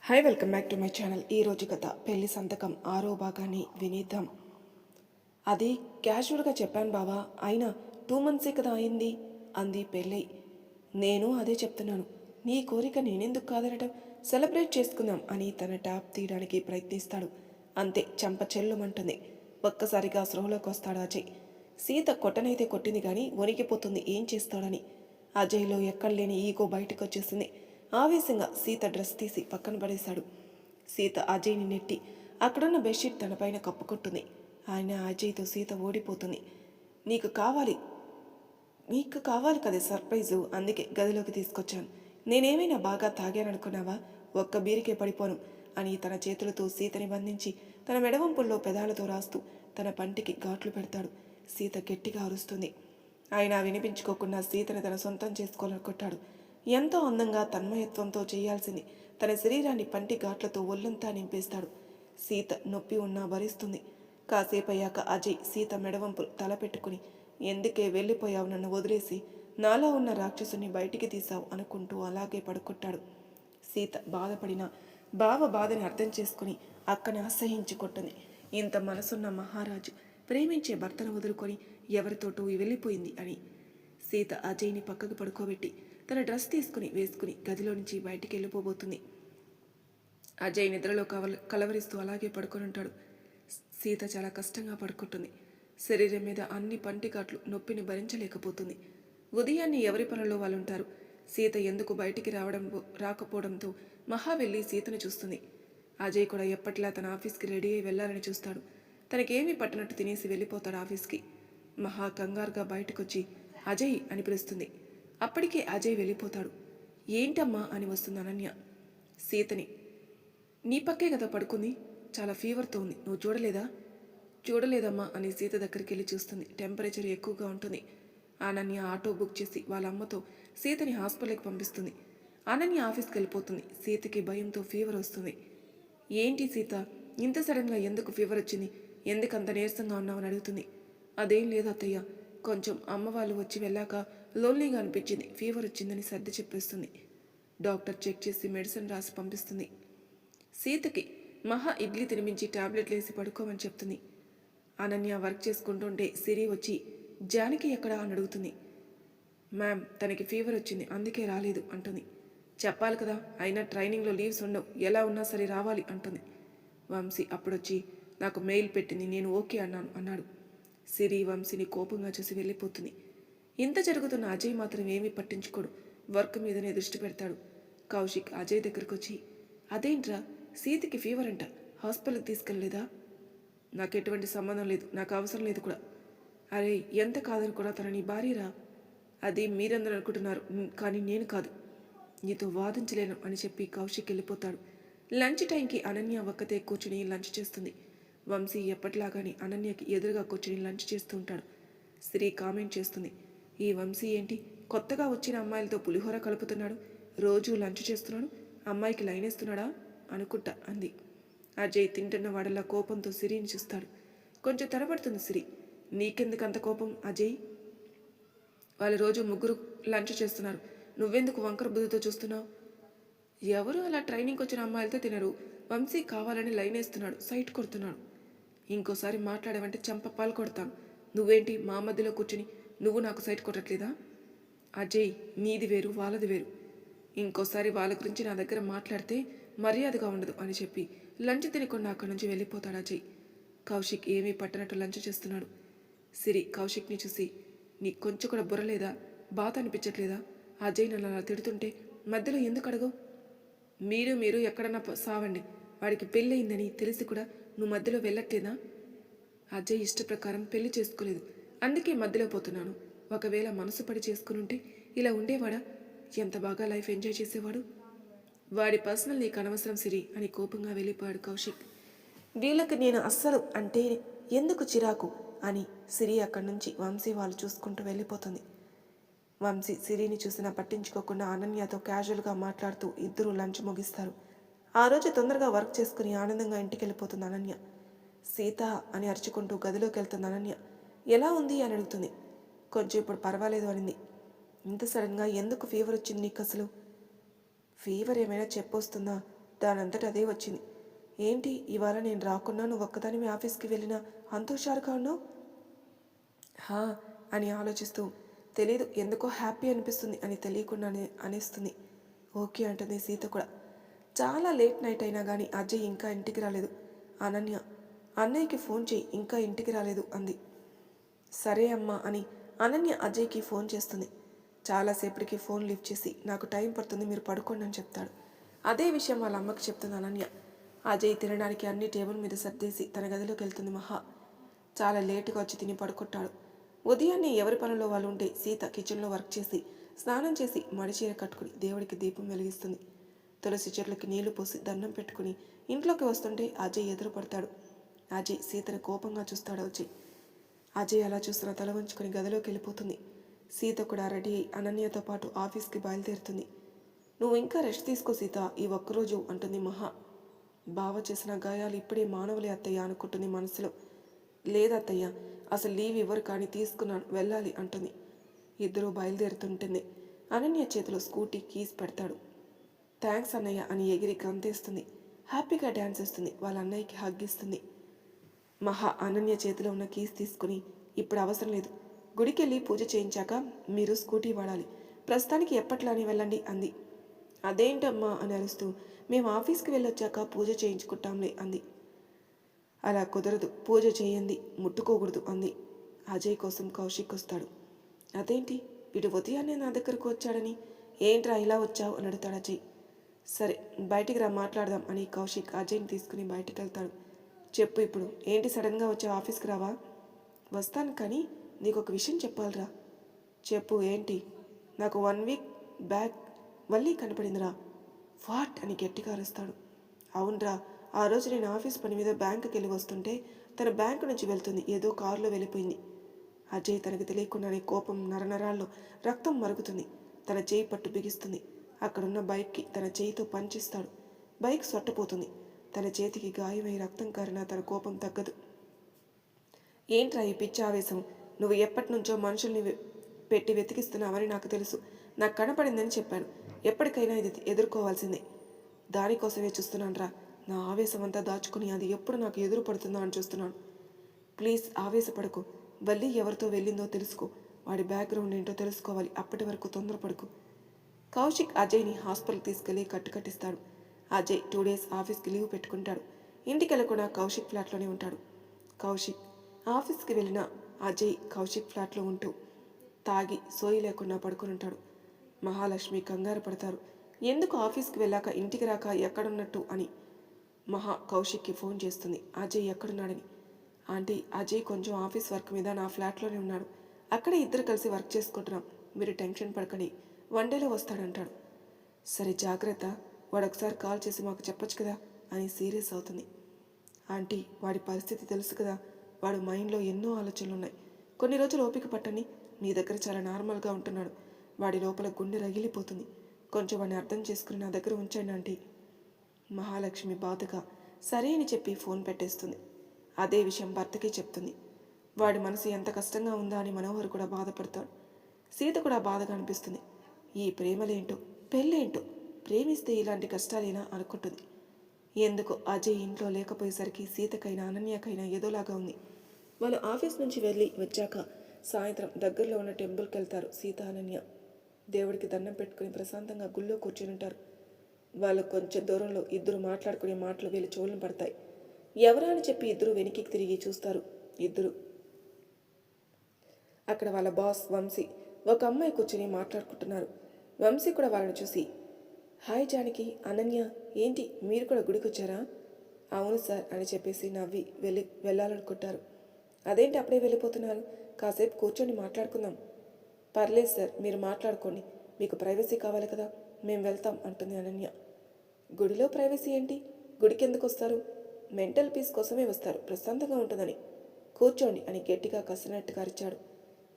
Hi, welcome back to my channel. ఈరోజు కథ పెళ్లి సంతకం 6వ భాగాన్ని వినిద్దాం. అది క్యాజువల్గా చెప్పాను బావా, అయినా 2 మంత్సే కదా అయింది అంది పెళ్ళై. నేను అదే చెప్తున్నాను, నీ కోరిక నేనెందుకు కాదనటం, సెలబ్రేట్ చేసుకుందాం అని తన ట్యాప్ తీయడానికి ప్రయత్నిస్తాడు. అంతే, చెంప చెల్లుమంటుంది. ఒక్కసారిగా స్పృహలోకి వస్తాడు అజయ్. సీత కొట్టనైతే కొట్టింది కానీ వణికిపోతుంది ఏం చేస్తాడని. అజయ్లో ఎక్కడలేని ఈగో బయటకు వచ్చేసింది. ఆవేశంగా సీత డ్రెస్ తీసి పక్కన పడేశాడు. సీత అజయ్ని నెట్టి అక్కడున్న బెడ్షీట్ తనపైన కప్పుకుంటుంది. ఆయన అజయ్తో సీత ఓడిపోతుంది. నీకు కావాలి నీకు కావాలి కదా సర్ప్రైజు, అందుకే గదిలోకి తీసుకొచ్చాను. నేనేమైనా బాగా తాగాననుకున్నావా? ఒక్క బీరికే పడిపోను అని తన చేతులతో సీతని బంధించి తన మెడవంపుల్లో పెదాలతో రాస్తూ తన పంటికి ఘాట్లు పెడతాడు. సీత గట్టిగా అరుస్తుంది. ఆయన వినిపించుకోకుండా సీతని తన సొంతం చేసుకోవాలనుకుంటాడు. ఎంతో అందంగా తన్మయత్వంతో చేయాల్సింది తన శరీరాన్ని పంటి ఘాట్లతో ఒళ్ళంతా నింపేస్తాడు. సీత నొప్పి ఉన్నా భరిస్తుంది. కాసేపయ్యాక అజయ్ సీత మెడవంపులు తలపెట్టుకుని, ఎందుకే వెళ్ళిపోయావు, నన్ను వదిలేసి నాలో ఉన్న రాక్షసుని బయటికి తీశావు అనుకుంటూ అలాగే పడుకుంటాడు. సీత బాధపడిన బావ బాధని అర్థం చేసుకుని అక్కని అసహించుకుంటుంది. ఇంత మనసున్న మహారాజు ప్రేమించే భర్తను వదులుకొని ఎవరితోటూ వెళ్ళిపోయింది అని. సీత అజయ్ని పక్కకు పడుకోబెట్టి తన డ్రెస్ తీసుకుని వేసుకుని గదిలో నుంచి బయటికి వెళ్ళిపోబోతుంది. అజయ్ నిద్రలో కలవరిస్తూ అలాగే పడుకొని ఉంటాడు. సీత చాలా కష్టంగా పడుకుంటుంది. శరీరం మీద అన్ని పంటికాట్లు నొప్పిని భరించలేకపోతుంది. ఉదయాన్నే ఎవరి పనుల్లో వాళ్ళు ఉంటారు. సీత ఎందుకు బయటికి రాకపోవడంతో మహా వెళ్ళి సీతను చూస్తుంది. అజయ్ కూడా ఎప్పట్లా తన ఆఫీస్కి రెడీ అయి వెళ్ళాలని చూస్తాడు. తనకేమీ పట్టినట్టు తినేసి వెళ్ళిపోతాడు ఆఫీస్కి. మహా కంగారుగా బయటకొచ్చి అజయ్ అని పిలుస్తుంది. అప్పటికే అజయ్ వెళ్ళిపోతాడు. ఏంటమ్మా అని వస్తుంది అనన్య. సీతని, నీ పక్కే కదా పడుకుంది, చాలా ఫీవర్తో ఉంది, నువ్వు చూడలేదా? చూడలేదమ్మా అని సీత దగ్గరికి వెళ్ళి చూస్తుంది. టెంపరేచర్ ఎక్కువగా ఉంటుంది. అనన్య ఆటో బుక్ చేసి వాళ్ళ అమ్మతో సీతని హాస్పిటల్కి పంపిస్తుంది. అనన్య ఆఫీస్కి వెళ్ళిపోతుంది. సీతకి భయంతో ఫీవర్ వస్తుంది. ఏంటి సీత, ఇంత సడన్గా ఎందుకు ఫీవర్ వచ్చింది, ఎందుకంత నీరసంగా ఉన్నావని అడుగుతుంది. అదేం లేదు అత్తయ్య, కొంచెం అమ్మ వాళ్ళు వచ్చి వెళ్ళాక లోన్లీగా అనిపించింది, ఫీవర్ వచ్చిందని సర్ది చెప్పేస్తుంది. డాక్టర్ చెక్ చేసి మెడిసిన్ రాసి పంపిస్తుంది. సీతకి మహా ఇడ్లీ తినిపించి టాబ్లెట్లు వేసి పడుకోమని చెప్తుంది. అనన్య వర్క్ చేసుకుంటుంటే సిరి వచ్చి జానకి ఎక్కడా అని అడుగుతుంది. మ్యామ్, తనకి ఫీవర్ వచ్చింది, అందుకే రాలేదు అంటుంది. చెప్పాలి కదా, అయినా ట్రైనింగ్లో లీవ్స్ ఉండవు, ఎలా ఉన్నా సరే రావాలి అంటుంది. వంశీ అప్పుడొచ్చి నాకు మెయిల్ పెట్టింది, నేను ఓకే అన్నాడు. సిరి వంశీని కోపంగా చూసి వెళ్ళిపోతుంది. ఇంత జరుగుతున్న అజయ్ మాత్రం ఏమీ పట్టించుకోడు. వర్క్ మీదనే దృష్టి పెడతాడు. కౌశిక్ అజయ్ దగ్గరకు వచ్చి, అదేంట్రా, సీతకి ఫీవర్ అంట, హాస్పిటల్కి తీసుకెళ్ళలేదా? నాకు ఎటువంటి సంబంధం లేదు, నాకు అవసరం లేదు కూడా. అరే, ఎంత కాదని కూడా తన నీ భార్యరా. అది మీరందరూ అనుకుంటున్నారు, కానీ నేను కాదు, నీతో వాదించలేను అని చెప్పి కౌశిక్ వెళ్ళిపోతాడు. లంచ్ టైంకి అనన్య ఒక్కతే కూర్చుని లంచ్ చేస్తుంది. వంశీ ఎప్పటిలాగాని అనన్యకి ఎదురుగా కూర్చుని లంచ్ చేస్తూ ఉంటాడు. శ్రీ కామెంట్ చేస్తుంది, ఈ వంశీ ఏంటి కొత్తగా వచ్చిన అమ్మాయిలతో పులిహోర కలుపుతున్నాడు, రోజు లంచ్ చేస్తున్నాడు, అమ్మాయికి లైన్ వేస్తున్నాడా అనుకుంటా అంది. అజయ్ తింటున్న వాడల్లా కోపంతో సిరిని చూస్తాడు. కొంచెం తడబడుతుంది సిరి. నీకెందుకు అంత కోపం అజయ్? వాళ్ళు రోజు ముగ్గురు లంచ్ చేస్తున్నారు, నువ్వెందుకు వంకర బుద్ధితో చూస్తున్నావు? ఎవరు అలా ట్రైనింగ్కి వచ్చిన అమ్మాయిలతో తినరు, వంశీ కావాలని లైన్ వేస్తున్నాడు, సైట్ కొడుతున్నాడు. ఇంకోసారి మాట్లాడావంటే చంప పాలు కొడతాను. నువ్వేంటి మా మధ్యలో కూర్చుని నువ్వు నాకు సైట్ కొట్టట్లేదా? అజయ్, నీది వేరు వాళ్ళది వేరు. ఇంకోసారి వాళ్ళ గురించి నా దగ్గర మాట్లాడితే మర్యాదగా ఉండదు అని చెప్పి లంచ్ తినకుండా అక్కడి నుంచి వెళ్ళిపోతాడు అజయ్. కౌశిక్ ఏమీ పట్టనట్టు లంచ్ చేస్తున్నాడు. సిరి కౌశిక్ని చూసి, నీకు కొంచెం కూడా బుర్రలేదా, బాధ అనిపించట్లేదా? అజయ్ నన్ను అలా తిడుతుంటే మధ్యలో ఎందుకు అడగవు? మీరు ఎక్కడన్నా సావండి, వాడికి పెళ్ళయిందని తెలిసి కూడా నువ్వు మధ్యలో వెళ్ళట్లేదా? అజయ్ ఇష్ట ప్రకారం పెళ్లి చేసుకోలేదు, అందుకే మధ్యలో పోతున్నాను. ఒకవేళ మనసు పడి చేసుకునుంటే ఇలా ఉండేవాడా? ఎంత బాగా లైఫ్ ఎంజాయ్ చేసేవాడు. వాడి పర్సనల్ నీకు అనవసరం సిరి అని కోపంగా వెళ్ళిపోయాడు కౌశిక్. వీళ్ళకి నేను అస్సలు అంటే ఎందుకు చిరాకు అని సిరి అక్కడి నుంచి వంశీ వాళ్ళు చూసుకుంటూ వెళ్ళిపోతుంది. వంశీ సిరిని చూసినా పట్టించుకోకుండా అనన్యతో క్యాజువల్గా మాట్లాడుతూ ఇద్దరూ లంచ్ ముగిస్తారు. ఆ రోజు తొందరగా వర్క్ చేసుకుని ఆనందంగా ఇంటికి వెళ్ళిపోతుంది అనన్య. సీత అని అరుచుకుంటూ గదిలోకి వెళ్తుంది అనన్య. ఎలా ఉంది అని అడుగుతుంది. కొంచెం ఇప్పుడు పర్వాలేదు అనింది. ఇంత సడన్గా ఎందుకు ఫీవర్ వచ్చింది నీకు అసలు? ఫీవర్ ఏమైనా చెప్పొస్తుందా? దానంతట అదే వచ్చింది. ఏంటి ఇవాళ నేను రాకున్నా నువ్వు ఒక్కదాని మీ ఆఫీస్కి వెళ్ళినా అంత హుషారుగా ఉన్నావు? హా అని ఆలోచిస్తూ, తెలీదు ఎందుకో హ్యాపీ అనిపిస్తుంది అని తెలియకుండానే అనేస్తుంది. ఓకే అంటుంది సీత కూడా. చాలా లేట్ నైట్ అయినా కానీ అజయ్ ఇంకా ఇంటికి రాలేదు. అనన్య, అన్నయ్యకి ఫోన్ చేయి, ఇంకా ఇంటికి రాలేదు అంది. సరే అమ్మా అని అనన్య అజయ్కి ఫోన్ చేస్తుంది. చాలాసేపటికి ఫోన్ లిఫ్ట్ చేసి, నాకు టైం పడుతుంది, మీరు పడుకోండి అని చెప్తాడు. అదే విషయం వాళ్ళ అమ్మకి చెప్తుంది అనన్య. అజయ్ తినడానికి అన్ని టేబుల్ మీద సర్దేసి తన గదిలోకి వెళ్తుంది మహా. చాలా లేటుగా వచ్చి తిని పడుకుంటాడు. ఉదయాన్నే ఎవరి పనుల్లో వాళ్ళు ఉంటే సీత కిచెన్లో వర్క్ చేసి స్నానం చేసి మడిచీర కట్టుకుని దేవుడికి దీపం వెలిగిస్తుంది. తులసి చెట్లకి నీళ్లు పోసి దండం పెట్టుకుని ఇంట్లోకి వస్తుంటే అజయ్ ఎదురు పడతాడు. అజయ్ సీతను కోపంగా చూస్తాడు. అజయ్ అలా చూస్తున్న తల వంచుకొని గదిలోకి వెళ్ళిపోతుంది. సీత కూడా రెడీ అయి అనన్యతో పాటు ఆఫీస్కి బయలుదేరుతుంది. నువ్వు ఇంకా రెస్ట్ తీసుకో సీత, ఈ ఒక్కరోజు అంటుంది మహా. బావ చేసిన గాయాలు ఇప్పుడే మానవులే అత్తయ్య అనుకుంటుంది మనసులో. లేదత్తయ్య, అసలు లీవ్ ఇవ్వరు కానీ తీసుకున్నాను, వెళ్ళాలి అంటుంది. ఇద్దరూ బయలుదేరుతుంటుంది. అనన్య చేతిలో స్కూటీ కీస్ పెడతాడు. థ్యాంక్స్ అన్నయ్య అని ఎగిరి గంతేస్తుంది. హ్యాపీగా డ్యాన్స్ వేస్తుంది. వాళ్ళ అన్నయ్యకి హగ్గిస్తుంది. మహా అనన్య చేతిలో ఉన్న కీస్ తీసుకుని, ఇప్పుడు అవసరం లేదు, గుడికెళ్ళి పూజ చేయించాక మీరు స్కూటీ వాడాలి, ప్రస్తుతానికి ఎప్పట్లానే వెళ్ళండి అంది. అదేంటమ్మా అని అరుస్తూ, మేము ఆఫీస్కి వెళ్ళొచ్చాక పూజ చేయించుకుంటాంలే అంది. అలా కుదరదు, పూజ చేయండి, ముట్టుకోకూడదు అంది. అజయ్ కోసం కౌశిక్ వస్తాడు. అదేంటి వీడు ఉదయాన్నే నా దగ్గరకు వచ్చాడని, ఏంట్రా ఇలా వచ్చావు అని అడుగుతాడు అజయ్. సరే బయటికి రా మాట్లాడదాం అని కౌశిక్ అజయ్ని తీసుకుని బయటికి వెళ్తాడు. చెప్పు ఇప్పుడు, ఏంటి సడన్గా వచ్చావు, ఆఫీస్కి రావా? వస్తాను కానీ నీకు ఒక విషయం చెప్పాలిరా. చెప్పు ఏంటి? నాకు 1 వీక్ బ్యాక్ మళ్ళీ కనపడిందిరా. వాట్ అని గట్టిగా అరుస్తాడు. అవునరా, ఆ రోజు నేను ఆఫీస్ పని మీద బ్యాంకుకి వెళ్ళి వస్తుంటే తన బ్యాంకు నుంచి వెళ్తుంది, ఏదో కారులో వెళ్ళిపోయింది. అజయ్ తనకు తెలియకుండానే కోపం నరనరాల్లో రక్తం మరుగుతుంది. తన చేయి పట్టు బిగిస్తుంది. అక్కడున్న బైక్కి తన చేయితో పంచిస్తాడు. బైక్ సొట్టపోతుంది. తన చేతికి గాయమై రక్తం కారినా తన కోపం తగ్గదు. ఏంట్రా ఈ పిచ్చి ఆవేశం? నువ్వు ఎప్పటి నుంచో మనుషుల్ని పెట్టి వెతికిస్తున్నావని నాకు తెలుసు. నాకు కనపడిందని చెప్పాను. ఎప్పటికైనా ఇది ఎదుర్కోవాల్సిందే. దానికోసమే చూస్తున్నాను రా. నా ఆవేశం అంతా దాచుకుని అది ఎప్పుడు నాకు ఎదురు పడుతుందో అని చూస్తున్నాను. ప్లీజ్ ఆవేశపడకు. వల్లి ఎవరితో వెళ్ళిందో తెలుసుకో. వాడి బ్యాక్గ్రౌండ్ ఏంటో తెలుసుకోవాలి. అప్పటి వరకు తొందరపడకు. కౌశిక్ అజయ్ని హాస్పిటల్కి తీసుకెళ్లి కట్టుకట్టిస్తాడు. అజయ్ 2 డేస్ ఆఫీస్కి లీవ్ పెట్టుకుంటాడు. ఇంటికి వెళ్ళకుండా కౌశిక్ ఫ్లాట్లోనే ఉంటాడు. కౌశిక్ ఆఫీస్కి వెళ్ళిన అజయ్ కౌశిక్ ఫ్లాట్లో ఉంటూ తాగి సోయి లేకుండా పడుకుని ఉంటాడు. మహాలక్ష్మి కంగారు పడతారు. ఎందుకు ఆఫీస్కి వెళ్ళాక ఇంటికి రాక ఎక్కడున్నట్టు అని. మహా కౌశిక్కి ఫోన్ చేస్తుంది, అజయ్ ఎక్కడున్నాడని. ఆంటీ, అజయ్ కొంచెం ఆఫీస్ వర్క్ మీద నా ఫ్లాట్లోనే ఉన్నాడు. అక్కడే ఇద్దరు కలిసి వర్క్ చేసుకుంటున్నాం. మీరు టెన్షన్ పడకండి, 1 డేలో వస్తాడంటాడు. సరే జాగ్రత్త, వాడు ఒకసారి కాల్ చేసి మాకు చెప్పొచ్చు కదా అని సీరియస్ అవుతుంది. ఆంటీ, వాడి పరిస్థితి తెలుసు కదా, వాడు మైండ్లో ఎన్నో ఆలోచనలు ఉన్నాయి. కొన్ని రోజులు ఓపిక పట్టని, మీ దగ్గర చాలా నార్మల్గా ఉంటున్నాడు. వాడి లోపల గుండె రగిలిపోతుంది. కొంచెం వాడిని అర్థం చేసుకుని నా దగ్గర ఉంచండి ఆంటీ. మహాలక్ష్మి బాధగా సరే అని చెప్పి ఫోన్ పెట్టేస్తుంది. అదే విషయం భర్తకి చెప్తుంది. వాడి మనసు ఎంత కష్టంగా ఉందా అని మనోహర్ కూడా బాధపడతాడు. సీత కూడా బాధగా అనిపిస్తుంది. ఈ ప్రేమలేంటో పెళ్ళేంటో, ప్రేమిస్తే ఇలాంటి కష్టాలేనా అనుకుంటుంది. ఎందుకో అజయ్ ఇంట్లో లేకపోయేసరికి సీతకైనా అనన్యకైనా ఏదోలాగా ఉంది. వాళ్ళు ఆఫీస్ నుంచి వెళ్ళి వచ్చాక సాయంత్రం దగ్గరలో ఉన్న టెంపుల్కి వెళ్తారు సీత అనన్య. దేవుడికి దండం పెట్టుకుని ప్రశాంతంగా గుళ్ళో కూర్చుని ఉంటారు. వాళ్ళు కొంచెం దూరంలో ఇద్దరు మాట్లాడుకునే మాటలు వీళ్ళు చెవులను పడతాయి. ఎవరా అని చెప్పి ఇద్దరు వెనక్కి తిరిగి చూస్తారు. ఇద్దరు అక్కడ వాళ్ళ బాస్ వంశీ ఒక అమ్మాయి కూర్చుని మాట్లాడుకుంటున్నారు. వంశీ కూడా వాళ్ళని చూసి, హాయ్ జానకి, అనన్య, ఏంటి మీరు కూడా గుడికి వచ్చారా? అవును సార్ అని చెప్పేసి నవ్వి వెళ్ళాలనుకుంటారు. అదేంటి అప్పుడే వెళ్ళిపోతున్నారు? కాసేపు కూర్చొని మాట్లాడుకుందాం. పర్లేదు సార్, మీరు మాట్లాడుకోండి, మీకు ప్రైవసీ కావాలి కదా, మేము వెళ్తాం అంటుంది అనన్య. గుడిలో ప్రైవసీ ఏంటి? గుడికి ఎందుకు వస్తారు? మెంటల్ పీస్ కోసమే వస్తారు, ప్రశాంతంగా ఉంటుందని. కూర్చోండి అని గట్టిగా కసినట్టుగా అరిచాడు.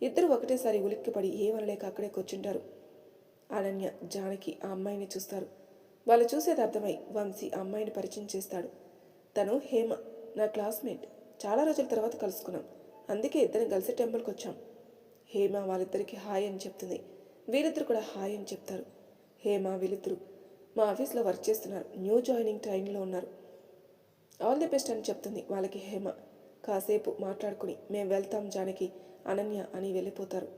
ఇద్దరు ఒకటేసారి ఉలిక్కిపడి ఏమనలేక అక్కడే కూర్చుంటారు. అనన్య, జానకి ఆ అమ్మాయిని చూస్తారు. వాళ్ళు చూసేది అర్థమై వంశీ ఆ అమ్మాయిని పరిచయం చేస్తాడు. తను హేమ, నా క్లాస్మేట్. చాలా రోజుల తర్వాత కలుసుకున్నాం, అందుకే ఇద్దరం కలిసి టెంపుల్కి వచ్చాం. హేమ వాళ్ళిద్దరికి హాయ్ అని చెప్తుంది. వీళ్ళిద్దరు కూడా హాయ్ అని చెప్తారు. హేమ వీళ్ళిద్దరు మా ఆఫీస్లో వర్క్ చేస్తున్నారు. న్యూ జాయినింగ్ టైంలో ఉన్నారు. ఆల్ ది బెస్ట్ అని చెప్తుంది వాళ్ళకి హేమ. కాసేపు మాట్లాడుకుని మేము వెళ్తాం జానకి, అనన్య అని వెళ్ళిపోతారు.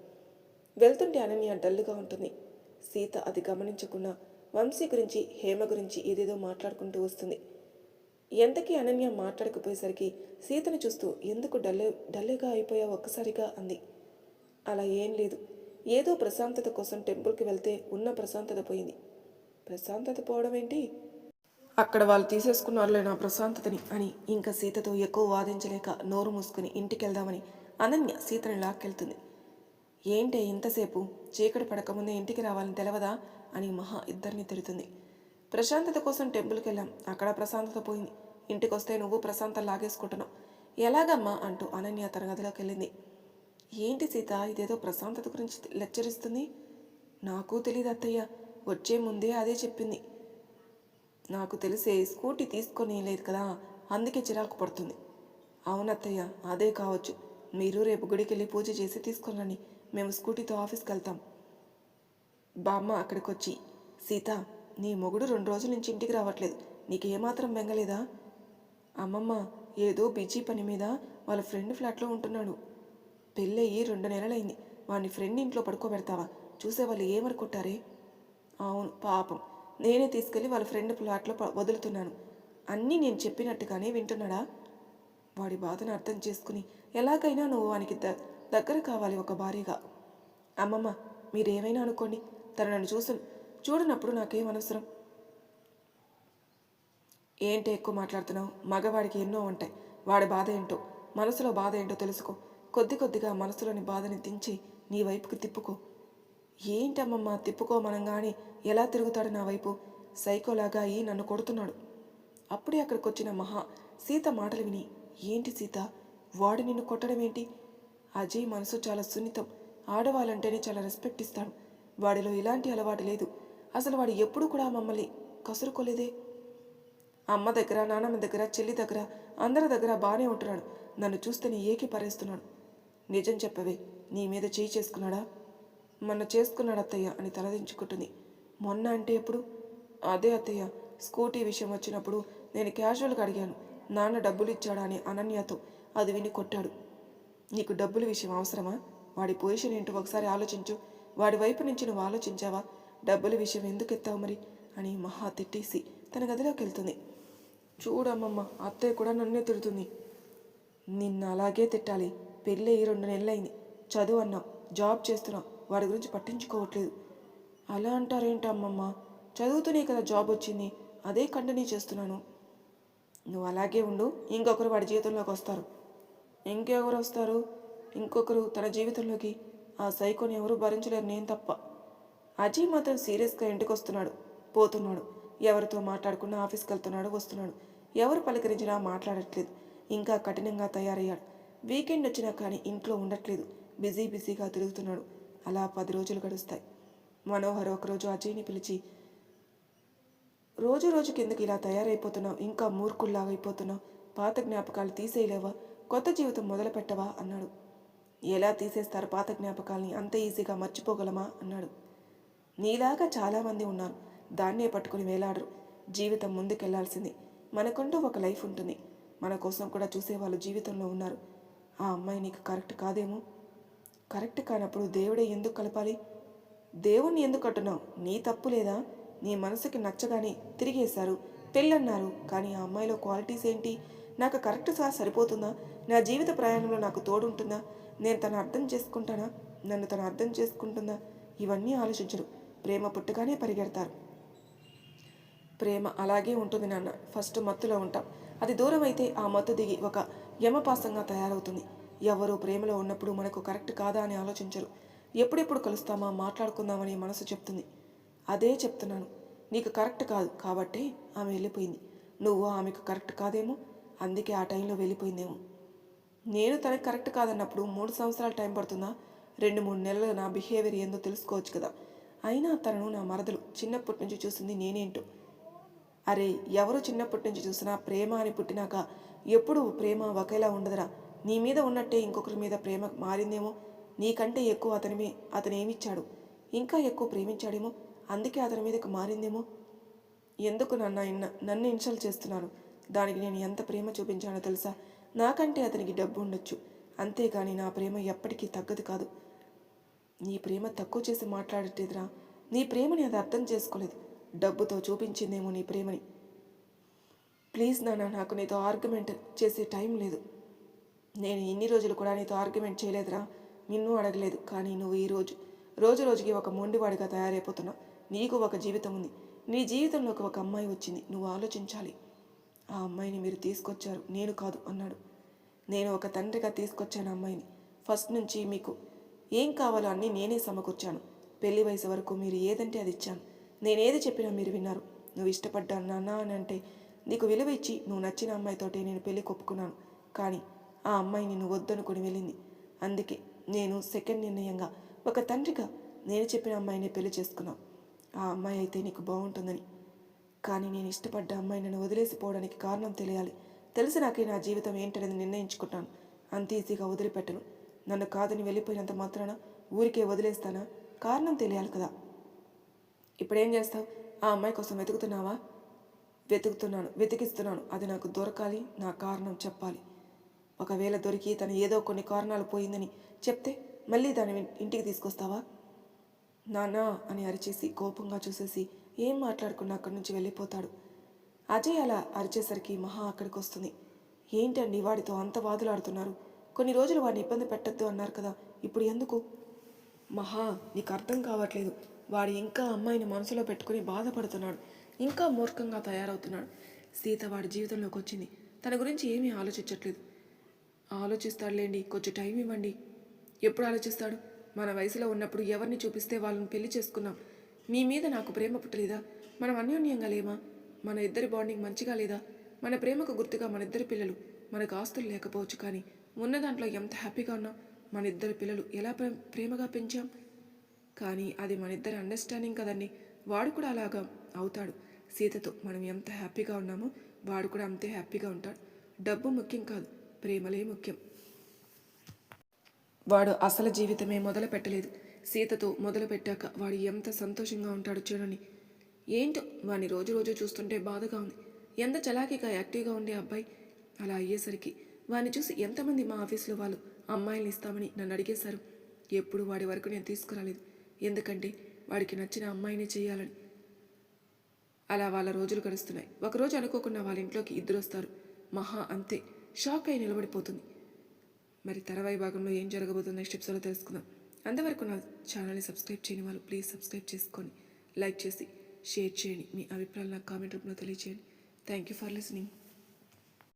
వెళ్తుంటే అనన్య డల్గా ఉంటుంది. సీత అది గమనించకుండా వంశీ గురించి హేమ గురించి ఏదేదో మాట్లాడుకుంటూ వస్తుంది. ఎంతకీ అనన్య మాట్లాడకపోయేసరికి సీతను చూస్తూ ఎందుకు డల్లుగా అయిపోయావు ఒక్కసారిగా అంది. అలా ఏం లేదు, ఏదో ప్రశాంతత కోసం టెంపుల్కి వెళ్తే ఉన్న ప్రశాంతత పోయింది. ప్రశాంతత పోవడం ఏంటి? అక్కడ వాళ్ళు తీసేసుకున్నారులే నా ప్రశాంతతని అని ఇంకా సీతతో ఎక్కువ వాదించలేక నోరు మూసుకుని ఇంటికి వెళ్దామని అనన్య సీతని లాక్కెళ్తుంది. ఏంటే ఇంతసేపు, చీకటి పడకముందే ఇంటికి రావాలని తెలవదా అని మహా ఇద్దరిని తిడుతుంది. ప్రశాంతత కోసం టెంపుల్కి వెళ్ళాం, అక్కడ ప్రశాంతత పోయింది. ఇంటికి వస్తే నువ్వు ప్రశాంతత లాగేసుకుంటున్నావు. ఎలాగమ్మా అంటూ అనన్య తన గదిలోకి వెళ్ళింది. ఏంటి సీత ఇదేదో ప్రశాంతత గురించి లెక్చరిస్తుంది? నాకు తెలియదు అత్తయ్య, వచ్చే ముందే అదే చెప్పింది. నాకు తెలిసే స్కూటీ తీసుకొని లేదు కదా, అందుకే చిరాకు పడుతుంది. అవునత్తయ్య, అదే కావచ్చు. మీరు రేపు గుడికి వెళ్ళి పూజ చేసి తీసుకురని, మేము స్కూటీతో ఆఫీస్కి వెళ్తాం. బామ్మ అక్కడికి వచ్చి, సీత నీ మొగుడు 2 రోజుల నుంచి ఇంటికి రావట్లేదు, నీకేమాత్రం బెంగలేదా? అమ్మమ్మ ఏదో బిజీ పని మీద వాళ్ళ ఫ్రెండ్ ఫ్లాట్లో ఉంటున్నాడు. పెళ్ళయ్యి 2 నెలలైంది, వాడిని ఫ్రెండ్ ఇంట్లో పడుకోబెడతావా? చూసేవాళ్ళు ఏమనుకుంటారే? అవును పాపం, నేనే తీసుకెళ్ళి వాళ్ళ ఫ్రెండ్ ఫ్లాట్లో వదులుతున్నాను. అన్నీ నేను చెప్పినట్టుగానే వింటున్నాడా? వాడి బాధను అర్థం చేసుకుని ఎలాగైనా నువ్వు వానికి దగ్గర కావాలి ఒక భార్యగా. అమ్మమ్మ మీరేమైనా అనుకోండి, తను నన్ను చూడనప్పుడు నాకేం అనవసరం. ఏంటి ఎక్కువ మాట్లాడుతున్నావు? మగవాడికి ఎన్నో ఉంటాయి, వాడి బాధ ఏంటో, మనసులో బాధ ఏంటో తెలుసుకో. కొద్దిగా మనసులోని బాధని దించి నీ వైపుకి తిప్పుకో. ఏంటమ్మమ్మ తిప్పుకోమనంగానే ఎలా తిరుగుతాడు నా వైపు? సైకోలాగా అయి నన్ను కొడుతున్నాడు. అప్పుడే అక్కడికి వచ్చిన మహా సీత మాటలు విని, ఏంటి సీత, వాడు నిన్ను కొట్టడం ఏంటి? అజయ్ మనసు చాలా సున్నితం, ఆడవాళ్ళంటేనే చాలా రెస్పెక్ట్ ఇస్తాడు. వాడిలో ఇలాంటి అలవాటు లేదు. అసలు వాడు ఎప్పుడూ కూడా మమ్మల్ని కసురుకోలేదే. అమ్మ దగ్గర, నాన్నమ్మ దగ్గర, చెల్లి దగ్గర, అందరి దగ్గర బాగానే ఉంటున్నాడు. నన్ను చూస్తేనే ఏకి పరేస్తున్నాడు. నిజం చెప్పవే, నీ మీద చేయి చేసుకున్నాడా? మొన్న చేసుకున్నాడు అత్తయ్య అని తలదించుకుంటుంది. మొన్న అంటే ఎప్పుడు? అదే అత్తయ్య, స్కూటీ విషయం వచ్చినప్పుడు నేను క్యాజువల్గా అడిగాను, నాన్న డబ్బులు ఇచ్చాడా అని అనన్యతో. అది విని కొట్టాడు. నీకు డబ్బుల విషయం అవసరమా? వాడి పొజిషన్ ఏంటో ఒకసారి ఆలోచించు. వాడి వైపు నుంచి నువ్వు ఆలోచించావా? డబ్బుల విషయం ఎందుకు ఎత్తావు మరి అని మహా తిట్టేసి తన గదిలోకి వెళ్తుంది. చూడమ్మమ్మ, అత్తయ్య కూడా నన్నే తిడుతుంది. నిన్ను అలాగే తిట్టాలి. పెళ్ళి 2 నెలలైంది, చదువు అన్నావు, జాబ్ చేస్తున్నావు, వాడి గురించి పట్టించుకోవట్లేదు. అలా అంటారేంటమ్మమ్మ? చదువుతూనే కదా జాబ్ వచ్చింది, అదే కంటిన్యూ చేస్తున్నాను. నువ్వు అలాగే ఉండు, ఇంకొకరు వాడి జీవితంలోకి వస్తారు. ఇంకెవరు వస్తారు? ఇంకొకరు తన జీవితంలోకి. ఆ సైకోని ఎవరు భరించలేరు, నేను తప్ప. అజయ్ మాత్రం సీరియస్గా ఇంటికి వస్తున్నాడు, పోతున్నాడు. ఎవరితో మాట్లాడుకున్నా ఆఫీస్కి వెళ్తున్నాడు, వస్తున్నాడు. ఎవరు పలకరించినా మాట్లాడట్లేదు. ఇంకా కఠినంగా తయారయ్యాడు. వీకెండ్ వచ్చినా కానీ ఇంట్లో ఉండట్లేదు, బిజీగా తిరుగుతున్నాడు. అలా 10 రోజులు గడుస్తాయి. మనోహర్ ఒకరోజు అజయ్ని పిలిచి, రోజుకి ఎందుకు ఇలా తయారైపోతున్నావు? ఇంకా మూర్ఖుల్లాగా అయిపోతున్నావు. పాత జ్ఞాపకాలు తీసేయలేవా? కొత్త జీవితం మొదలు పెట్టవా అన్నాడు. ఎలా తీసేస్తారు పాత జ్ఞాపకాల్ని? అంత ఈజీగా మర్చిపోగలమా అన్నాడు. నీలాగా చాలామంది ఉన్నారు, దాన్నే పట్టుకుని వేలాడరు. జీవితం ముందుకెళ్లాల్సింది. మనకంటూ ఒక లైఫ్ ఉంటుంది. మన కోసం కూడా చూసేవాళ్ళు జీవితంలో ఉన్నారు. ఆ అమ్మాయి నీకు కరెక్ట్ కాదేమో. కరెక్ట్ కానప్పుడు దేవుడే ఎందుకు కలపాలి? దేవుణ్ణి ఎందుకు అంటున్నావు? నీ తప్పు లేదా? నీ మనసుకి నచ్చగానే తిరిగేశారు, పెళ్ళన్నారు. కానీ ఆ అమ్మాయిలో క్వాలిటీస్ ఏంటి? నాకు కరెక్ట్గా సరిపోతుందా? నా జీవిత ప్రయాణంలో నాకు తోడుంటుందా? నేను తను అర్థం చేసుకుంటానా? నన్ను తను అర్థం చేసుకుంటుందా? ఇవన్నీ ఆలోచించరు. ప్రేమ పుట్టగానే పరిగెడతారు. ప్రేమ అలాగే ఉంటుంది నాన్న. ఫస్ట్ మత్తులో ఉంటాం, అది దూరం అయితే ఆ మత్తు దిగి ఒక యమపాసంగా తయారవుతుంది. ఎవరు ప్రేమలో ఉన్నప్పుడు మనకు కరెక్ట్ కాదా అని ఆలోచించరు. ఎప్పుడెప్పుడు కలుస్తామా, మాట్లాడుకుందామని మనసు చెప్తుంది. అదే చెప్తున్నాను, నీకు కరెక్ట్ కాదు కాబట్టి ఆమె వెళ్ళిపోయింది. నువ్వు ఆమెకు కరెక్ట్ కాదేమో, అందుకే ఆ టైంలో వెళ్ళిపోయిందేమో. నేను తనకు కరెక్ట్ కాదన్నప్పుడు 3 సంవత్సరాలు టైం పడుతుందా? 2-3 నెలలు నా బిహేవియర్ ఏందో తెలుసుకోవచ్చు కదా. అయినా తనను నా మరదలు, చిన్నప్పటి నుంచి చూసింది నేనేంటో. అరే, ఎవరు చిన్నప్పటి నుంచి చూసినా ప్రేమ అని పుట్టినాక ఎప్పుడు ప్రేమ ఒకేలా ఉండదురా. నీ మీద ఉన్నట్టే ఇంకొకరి మీద ప్రేమ మారిందేమో. నీకంటే ఎక్కువ అతనేమిచ్చాడు, ఇంకా ఎక్కువ ప్రేమించాడేమో, అందుకే అతని మీదకు మారిందేమో. ఎందుకు నన్ను ఇన్సల్ట్ చేస్తున్నాను? దానికి నేను ఎంత ప్రేమ చూపించానో తెలుసా? నాకంటే అతనికి డబ్బు ఉండొచ్చు, అంతేగాని నా ప్రేమ ఎప్పటికీ తగ్గదు కాదు. నీ ప్రేమ తక్కువ చేసి మాట్లాడేదిరా. నీ ప్రేమని అది అర్థం చేసుకోలేదు. డబ్బుతో చూపించిందేమో నీ ప్రేమని. ప్లీజ్ నాన్న, నాకు నీతో ఆర్గ్యుమెంట్ చేసే టైం లేదు. నేను ఇన్ని రోజులు కూడా నీతో ఆర్గ్యుమెంట్ చేయలేదురా, నిన్ను అడగలేదు. కానీ నువ్వు రోజు రోజుకి ఒక మొండివాడిగా తయారైపోతున్నావు. నీకు ఒక జీవితం ఉంది. నీ జీవితంలోకి ఒక అమ్మాయి వచ్చింది. నువ్వు ఆలోచించాలి. ఆ అమ్మాయిని మీరు తీసుకొచ్చారు, నేను కాదు అన్నాడు. నేను ఒక తండ్రిగా తీసుకొచ్చాను అమ్మాయిని. ఫస్ట్ నుంచి మీకు ఏం కావాలో అన్నీ నేనే సమకూర్చాను. పెళ్లి వయసు వరకు మీరు ఏదంటే అది ఇచ్చాను. నేనేది చెప్పినా మీరు విన్నారు. నువ్వు ఇష్టపడ్డాను నాన్న అని అంటే నీకు విలువ ఇచ్చి నువ్వు నచ్చిన అమ్మాయితోటి నేను పెళ్లి కొప్పుకున్నాను. కానీ ఆ అమ్మాయిని నువ్వు వద్దనుకుని వెళ్ళింది. అందుకే నేను సెకండ్ నిర్ణయంగా ఒక తండ్రిగా నేను చెప్పిన అమ్మాయిని పెళ్లి చేసుకున్నావు. ఆ అమ్మాయి అయితే నీకు బాగుంటుందని. కానీ నేను ఇష్టపడ్డ అమ్మాయి నన్ను వదిలేసిపోవడానికి కారణం తెలియాలి. తెలిసినాకే నా జీవితం ఏంటనేది నిర్ణయించుకుంటాను. అంత ఈజీగా వదిలిపెట్టను. నన్ను కాదని వెళ్ళిపోయినంత మాత్రాన ఊరికే వదిలేస్తానా? కారణం తెలియాలి కదా. ఇప్పుడేం చేస్తావు? ఆ అమ్మాయి కోసం వెతుకుతున్నావా? వెతికిస్తున్నాను. అది నాకు దొరకాలి. నా కారణం చెప్పాలి. ఒకవేళ దొరికి తను ఏదో కొన్ని కారణాలు పోయిందని చెప్తే మళ్ళీ దాన్ని ఇంటికి తీసుకొస్తావా? నానా అని అరిచేసి కోపంగా చూసేసి ఏం మాట్లాడకుండా అక్కడి నుంచి వెళ్ళిపోతాడు. అజయ్ అలా అరిచేసరికి మహా అక్కడికి వస్తుంది. ఏంటండి వాడితో అంత వాదులాడుతున్నారు? కొన్ని రోజులు వాడిని ఇబ్బంది పెట్టద్దు అన్నారు కదా, ఇప్పుడు ఎందుకు? మహా, నీకు అర్థం కావట్లేదు. వాడు ఇంకా అమ్మాయిని మనసులో పెట్టుకుని బాధపడుతున్నాడు. ఇంకా మూర్ఖంగా తయారవుతున్నాడు. సీత వాడి జీవితంలోకి వచ్చింది. తన గురించి ఏమీ ఆలోచించట్లేదు. ఆలోచిస్తాడులేండి, కొంచెం టైం ఇవ్వండి. ఎప్పుడు ఆలోచిస్తాడు? మన వయసులో ఉన్నప్పుడు ఎవరిని చూపిస్తే వాళ్ళని పెళ్లి చేసుకున్నాం. మీ మీద నాకు ప్రేమ పుట్టలేదా? మనం అన్యోన్యంగా లేమా? మన ఇద్దరి బాండింగ్ మంచిగా లేదా? మన ప్రేమకు గుర్తుగా మన ఇద్దరి పిల్లలు. మనకు ఆస్తులు లేకపోవచ్చు, కానీ ఉన్న దాంట్లో ఎంత హ్యాపీగా ఉన్నాం. మన ఇద్దరు పిల్లలు ఎలా ప్రేమగా పెంచాం. కానీ అది మన ఇద్దరి అండర్స్టాండింగ్ కదండి. వాడు కూడా అలాగా అవుతాడు. సీతతో మనం ఎంత హ్యాపీగా ఉన్నామో వాడు కూడా అంతే హ్యాపీగా ఉంటాడు. డబ్బు ముఖ్యం కాదు, ప్రేమలే ముఖ్యం. వాడు అసలు జీవితమే మొదలు పెట్టలేదు. సీతతో మొదలు పెట్టాక వాడు ఎంత సంతోషంగా ఉంటాడో చూడండి. ఏంటో వాడిని రోజు రోజు చూస్తుంటే బాధగా ఉంది. ఎంత చలాకీగా యాక్టివ్గా ఉండే అబ్బాయి అలా అయ్యేసరికి వాడిని చూసి ఎంతమంది మా ఆఫీస్లో వాళ్ళు అమ్మాయిల్ని ఇస్తామని నన్ను అడిగేశారు. ఎప్పుడు వాడి వరకు నేను తీసుకురాలేదు. ఎందుకంటే వాడికి నచ్చిన అమ్మాయిని చేయాలని. అలా వాళ్ళ రోజులు గడుస్తున్నాయి. ఒకరోజు అనుకోకుండా వాళ్ళ ఇంట్లోకి ఇద్దరు వస్తారు. మహా అంతే షాక్ అయి నిలబడిపోతుంది. మరి తర్వాయి భాగంలో ఏం జరగబోతుందో నెక్స్ట్ ఎపిసోడ్లో తెలుసుకుందాం. అంతవరకు నా ఛానల్ని సబ్స్క్రైబ్ చేయని వాళ్ళు ప్లీజ్ సబ్స్క్రైబ్ చేసుకొని లైక్ చేసి షేర్ చేయండి. మీ అభిప్రాయాలు నాకు కామెంట్ రూపంలో తెలియజేయండి. Thank you for listening.